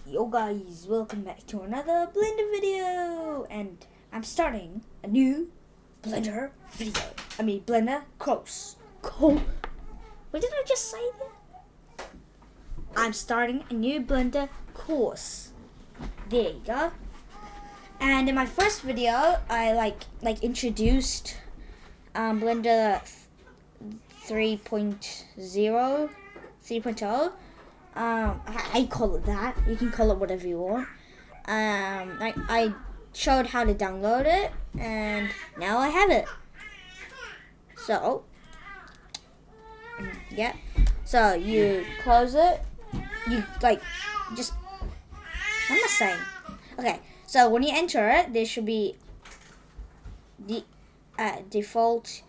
Yo guys, welcome back to another Blender video, and I'm starting a new Blender video. Blender course. What did I just say there? I'm starting a new Blender course. There you go. And in my first video, I like introduced Blender 3.0. I call it that. You can call it whatever you want. I showed how to download it, and now I have it. So, yeah. So you close it. You just. What am I saying? Okay. So when you enter it, there should be the default.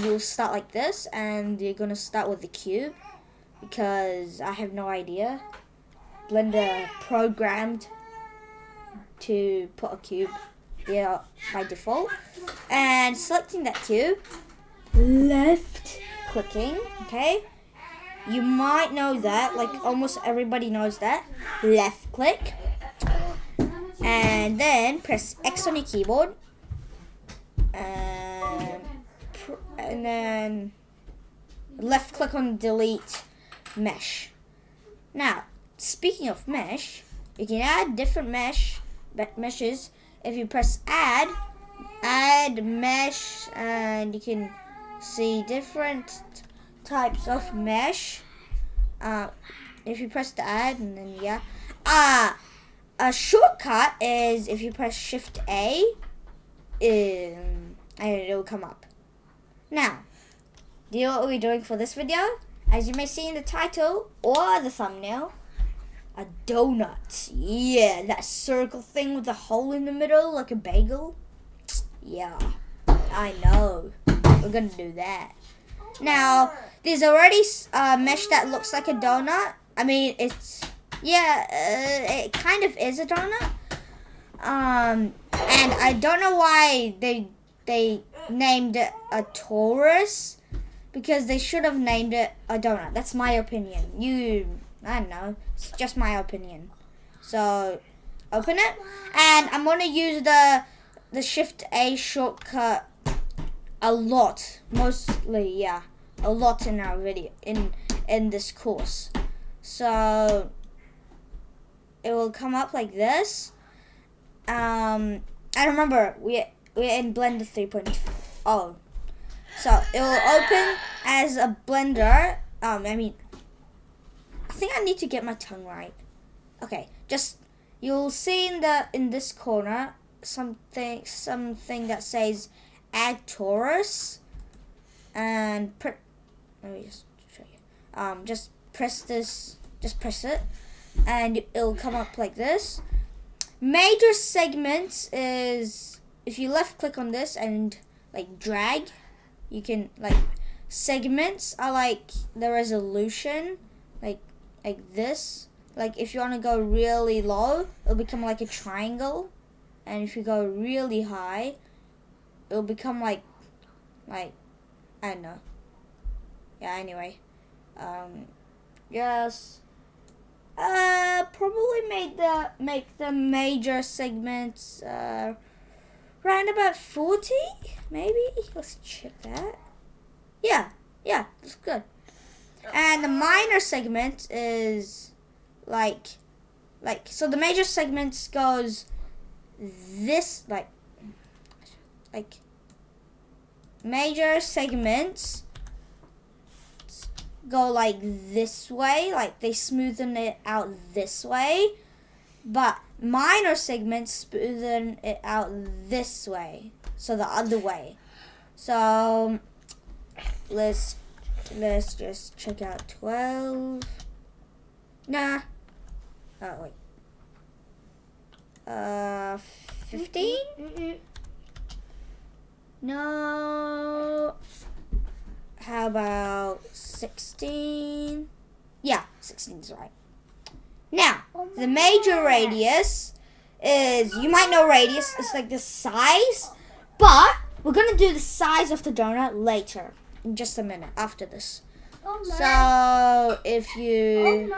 You'll start like this, and you're gonna start with the cube. Because I have no idea. Blender programmed to put a cube here by default. And selecting that cube, left clicking, okay? You might know that, like almost everybody knows that. Left click. And then press X on your keyboard. And then left click on delete mesh. Now, speaking of mesh, you can add different meshes. If you press add mesh, and you can see different types of mesh. If you press the add, and then yeah, a shortcut is if you press Shift A, and it will come up. Now, do you know what we're doing for this video? As you may see in the title or the thumbnail, a donut. Yeah, that circle thing with a hole in the middle like a bagel. Yeah, I know. We're gonna do that. Now, there's already a mesh that looks like a donut. It kind of is a donut. And I don't know why they named it a torus. Because they should have named it a donut. That's my opinion. I don't know. It's just my opinion. So, open it. And I'm going to use the Shift A shortcut a lot. Mostly, yeah. A lot in our video. In this course. So, it will come up like this. I remember, we're in Blender 3.0. So it will open as a blender. I think I need to get my tongue right. Okay, you'll see in this corner something that says add torus, and let me just show you. Just press this. Just press it, and it'll come up like this. Major segments is if you left click on this and drag. You can segments are like the resolution, like this. Like if you want to go really low, it'll become like a triangle, and if you go really high, it'll become like I don't know. Yeah. Anyway, yes. Probably make the major segments around about 40, maybe. Let's check that. Yeah, that's good. And the minor segment is so the major segments goes this major segments go like this way, like they smoothen it out this way, but minor segments smoothen it out this way, so the other way. So let's just check out 12. Nah. Oh wait. 15? No. How about 16? Yeah, 16 is right. Now, the major radius is, you might know radius, it's like the size, but we're going to do the size of the donut later, in just a minute, after this. So, if you,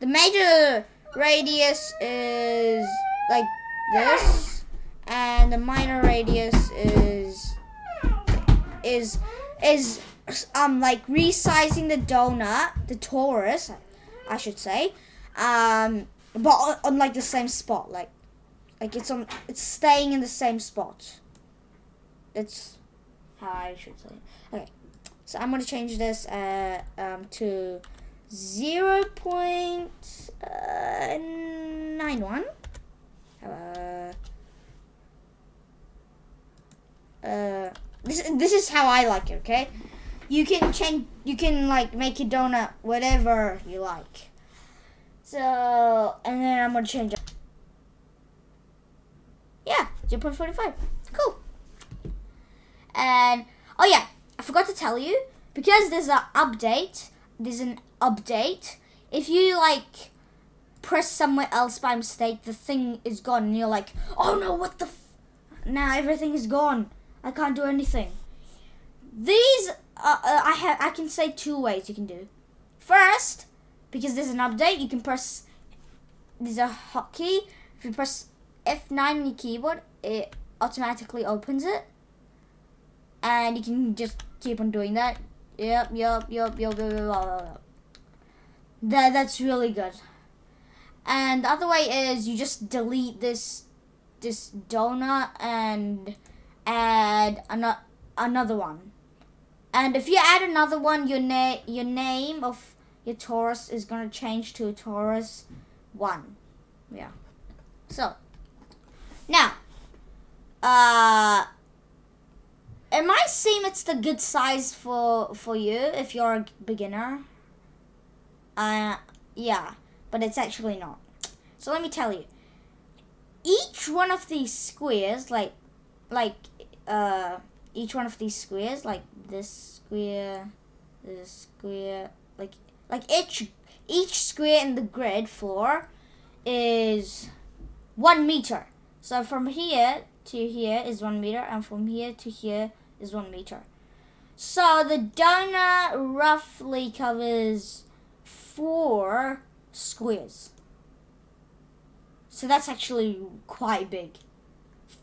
the major radius is like this, and the minor radius is like resizing the donut, the torus, I should say, but on like the same spot, like it's staying in the same spot. That's how I should say it. Okay, so I'm gonna change this to 0.91. This is how I like it. Okay, you can change. You can like make a donut whatever you like. So, and then I'm gonna change it. Yeah, 0.45. Cool. And oh yeah, I forgot to tell you, because there's an update. If you like press somewhere else by mistake, the thing is gone, and you're like, oh no, what the? Now everything is gone. I can't do anything. These I can say 2 ways you can do. First, because there's an update, you can press. There's a hotkey. If you press F9 on your keyboard, it automatically opens it, and you can just keep on doing that. Yep. That's really good. And the other way is you just delete this donut and add another one. And if you add another one, your name of your torus is gonna change to torus 1. Yeah. So now, it might seem it's the good size for you if you're a beginner. Yeah, but it's actually not. So let me tell you. Each one of these squares, each one of these squares, like this square, like each square in the grid floor is 1 meter. So from here to here is 1 meter, and from here to here is 1 meter. So the donut roughly covers 4 squares. So that's actually quite big.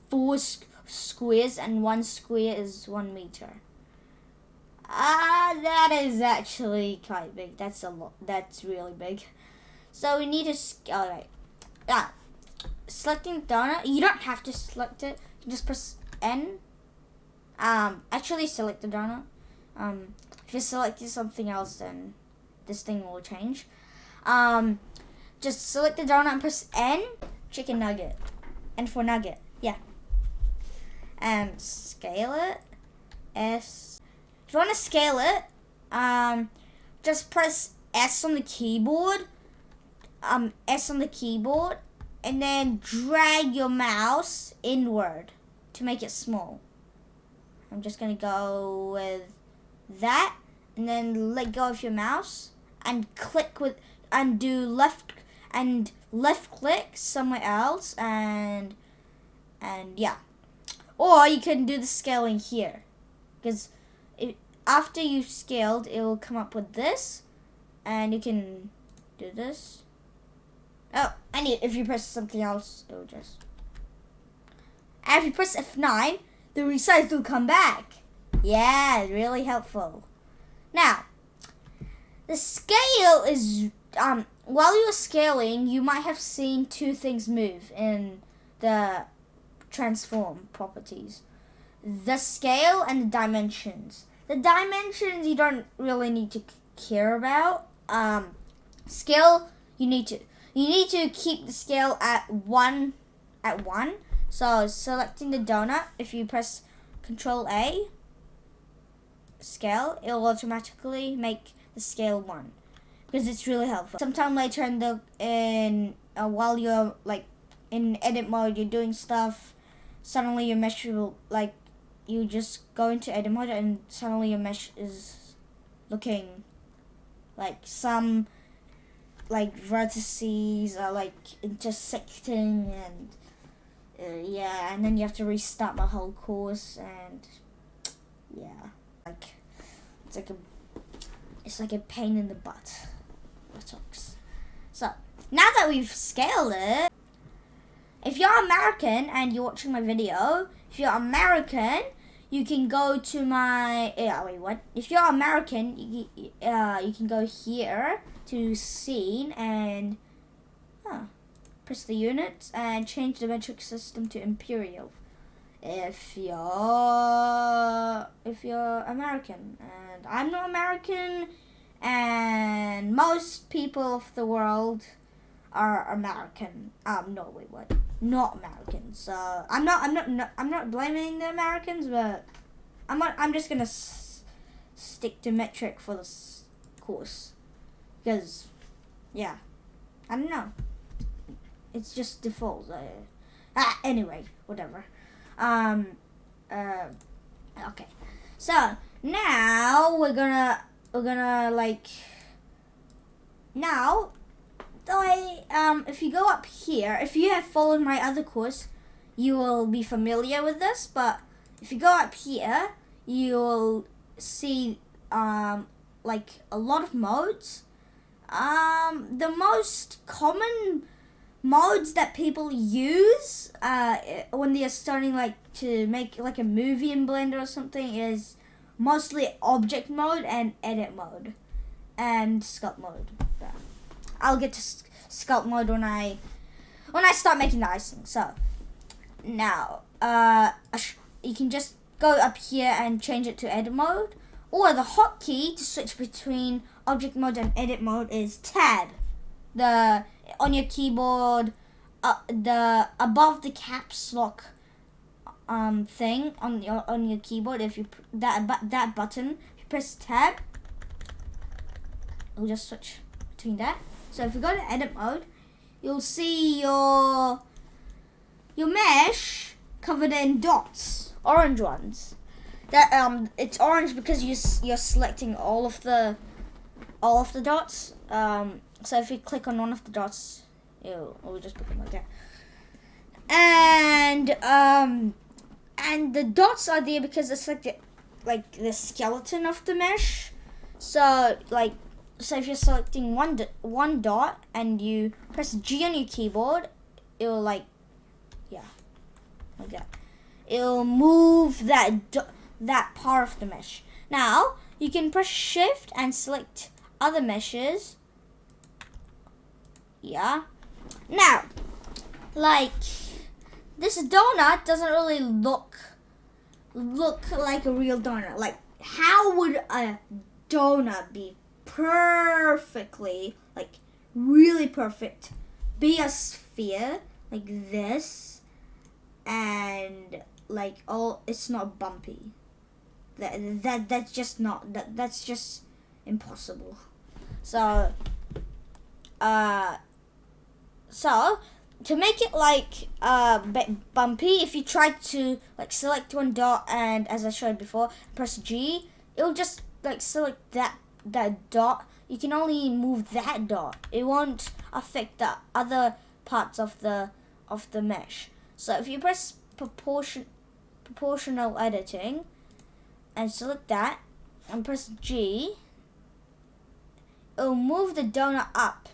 4 squares, and 1 square is 1 meter. That is actually quite big. That's a lot. That's really big. So we need to. Alright. Selecting donut. You don't have to select it. You just press N. Actually select the donut. If you selected something else, then this thing will change. Just select the donut and press N. Chicken nugget. N for nugget. Yeah. And scale it. S. If you want to scale it, just press S on the keyboard. S on the keyboard, and then drag your mouse inward to make it small. I'm just gonna go with that, and then let go of your mouse and click with and do left click somewhere else, and yeah. Or you can do the scaling here, because after you've scaled, it will come up with this, and you can do this. Oh, and if you press something else, it will just. And if you press F9, the resize will come back. Yeah, really helpful. Now, the scale is while you're scaling, you might have seen 2 things move in the transform properties: the scale and the dimensions. The dimensions you don't really need to care about. Scale, you need to keep the scale at 1. So selecting the donut, if you press Control A, scale, it will automatically make the scale 1, because it's really helpful. Sometime later while you're like in edit mode, you're doing stuff, suddenly your mesh will you just go into edit mode, and suddenly your mesh is looking like some vertices are intersecting, and and then you have to restart the whole course, and it's like a pain in the buttocks. So now that we've scaled it, if you're American and you're watching my video, if you're American, you can go to my, wait, what? If you're American, you can go here to scene and press the units and change the metric system to imperial. If you're American, and I'm not American, and most people of the world are American. No, wait, what? Not American. So I'm not blaming the Americans, but I'm just gonna stick to metric for this course, because yeah, I don't know. It's just default. Anyway, whatever. Okay. So now we're gonna like now. If you go up here, if you have followed my other course, you will be familiar with this. But if you go up here, you'll see like a lot of modes. The most common modes that people use when they are starting like to make like a movie in Blender or something is mostly object mode and edit mode and sculpt mode. Yeah. I'll get to sculpt mode when I start making the icing. So now you can just go up here and change it to edit mode, or the hotkey to switch between object mode and edit mode is tab. On your keyboard, the above the caps lock thing on your keyboard. If you that button, if you press tab, it'll just switch between that. So if you go to edit mode, you'll see your mesh covered in dots, orange ones. That it's orange because you're selecting all of the dots. So if you click on one of the dots, it'll just become like that. And the dots are there because it's like the skeleton of the mesh. So if you're selecting one dot and you press G on your keyboard, it'll like that. It'll move that part of the mesh. Now you can press Shift and select other meshes. Yeah. Now, like this donut doesn't really look like a real donut. Like, how would a donut be perfectly, like really perfect, be a sphere like this, and like it's not bumpy? That's just impossible. So to make it like bumpy, if you try to like select one dot and, as I showed before, press G, it'll just like select that dot. You can only move that dot. It won't affect the other parts of the mesh. So if you press proportional editing and select that and press G, it'll move the donut up.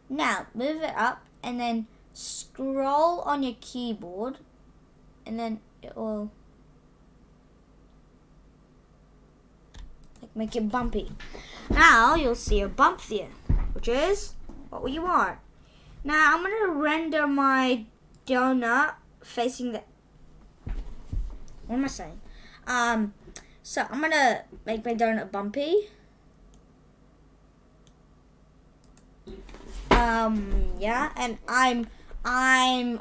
Now move it up and then scroll on your keyboard, and then it will like make it bumpy. Now you'll see a bump there, which is what you want. Now I'm gonna render my donut facing the. What am I saying? So I'm gonna make my donut bumpy. Yeah, and I'm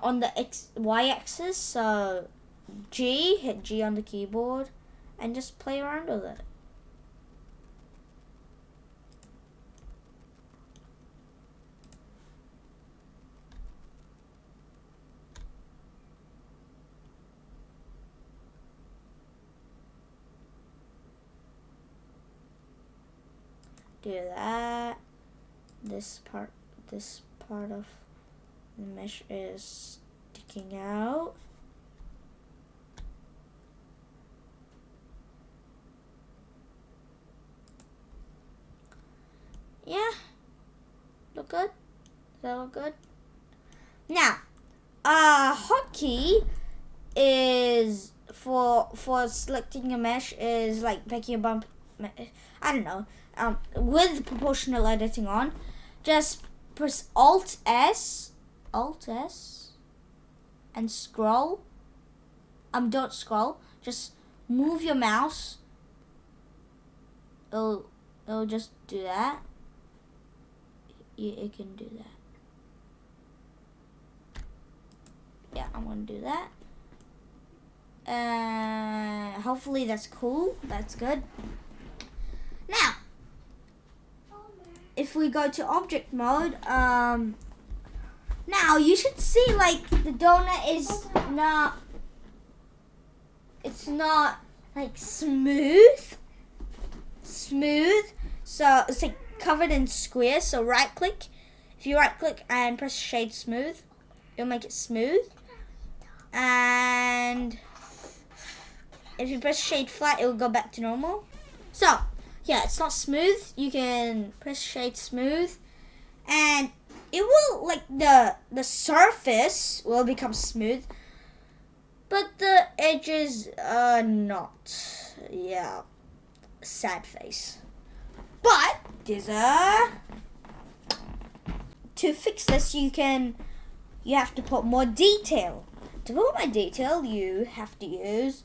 on the y-axis, so hit G on the keyboard and just play around with it. Do that. This part of the mesh is sticking out. Yeah, look good. that look good? Now, hotkey is for selecting a mesh is like making a bump. I don't know. With proportional editing on, just press Alt S, and scroll. Don't scroll. Just move your mouse. It'll just do that. It can do that. Yeah, I'm gonna do that. Hopefully that's cool. That's good. Now, if we go to object mode, now you should see like the donut is not. It's not like smooth. So it's like covered in squares. So right click. If you right click and press shade smooth, it'll make it smooth. And if you press shade flat, it will go back to normal. So yeah, it's not smooth. You can press shade smooth, and it will like the surface will become smooth, but the edges are not. Yeah, sad face. But there's to fix this, you have to put more detail. To put more detail, you have to use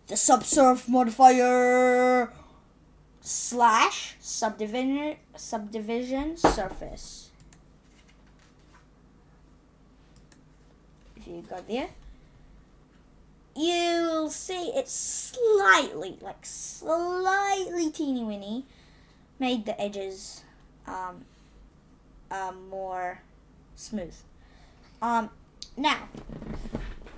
the subsurf modifier / subdivision surface. If you go there, you'll see it's slightly teeny weeny made the edges more smooth. Now,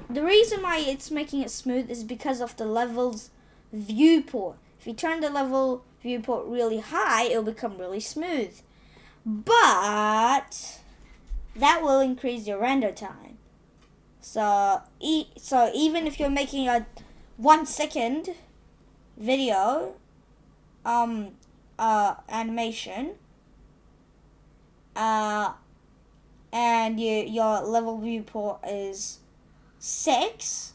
the reason why it's making it smooth is because of the level's viewport. If you turn the level viewport really high, it'll become really smooth. But that will increase your render time. So even if you're making a 1 second video animation, and your level viewport is 6,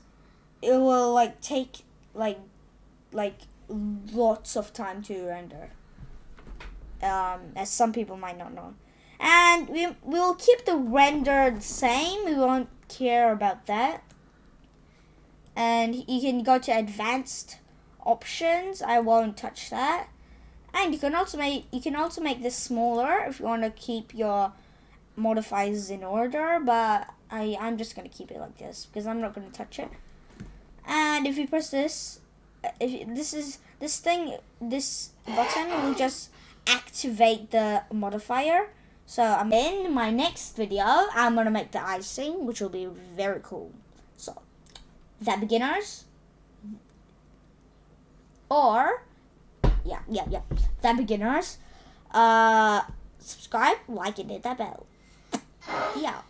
it will like take like lots of time to render, as some people might not know. And we'll keep the render the same. We won't care about that. And you can go to advanced options. I won't touch that. And you can also make this smaller if you want to keep your modifiers in order, but I'm just gonna keep it like this because I'm not gonna touch it. And if you press this, this button will just activate the modifier. So in my next video, I'm gonna make the icing, which will be very cool. So, is that beginners? Or yeah. That beginners. Subscribe, like, and hit that bell. Yeah.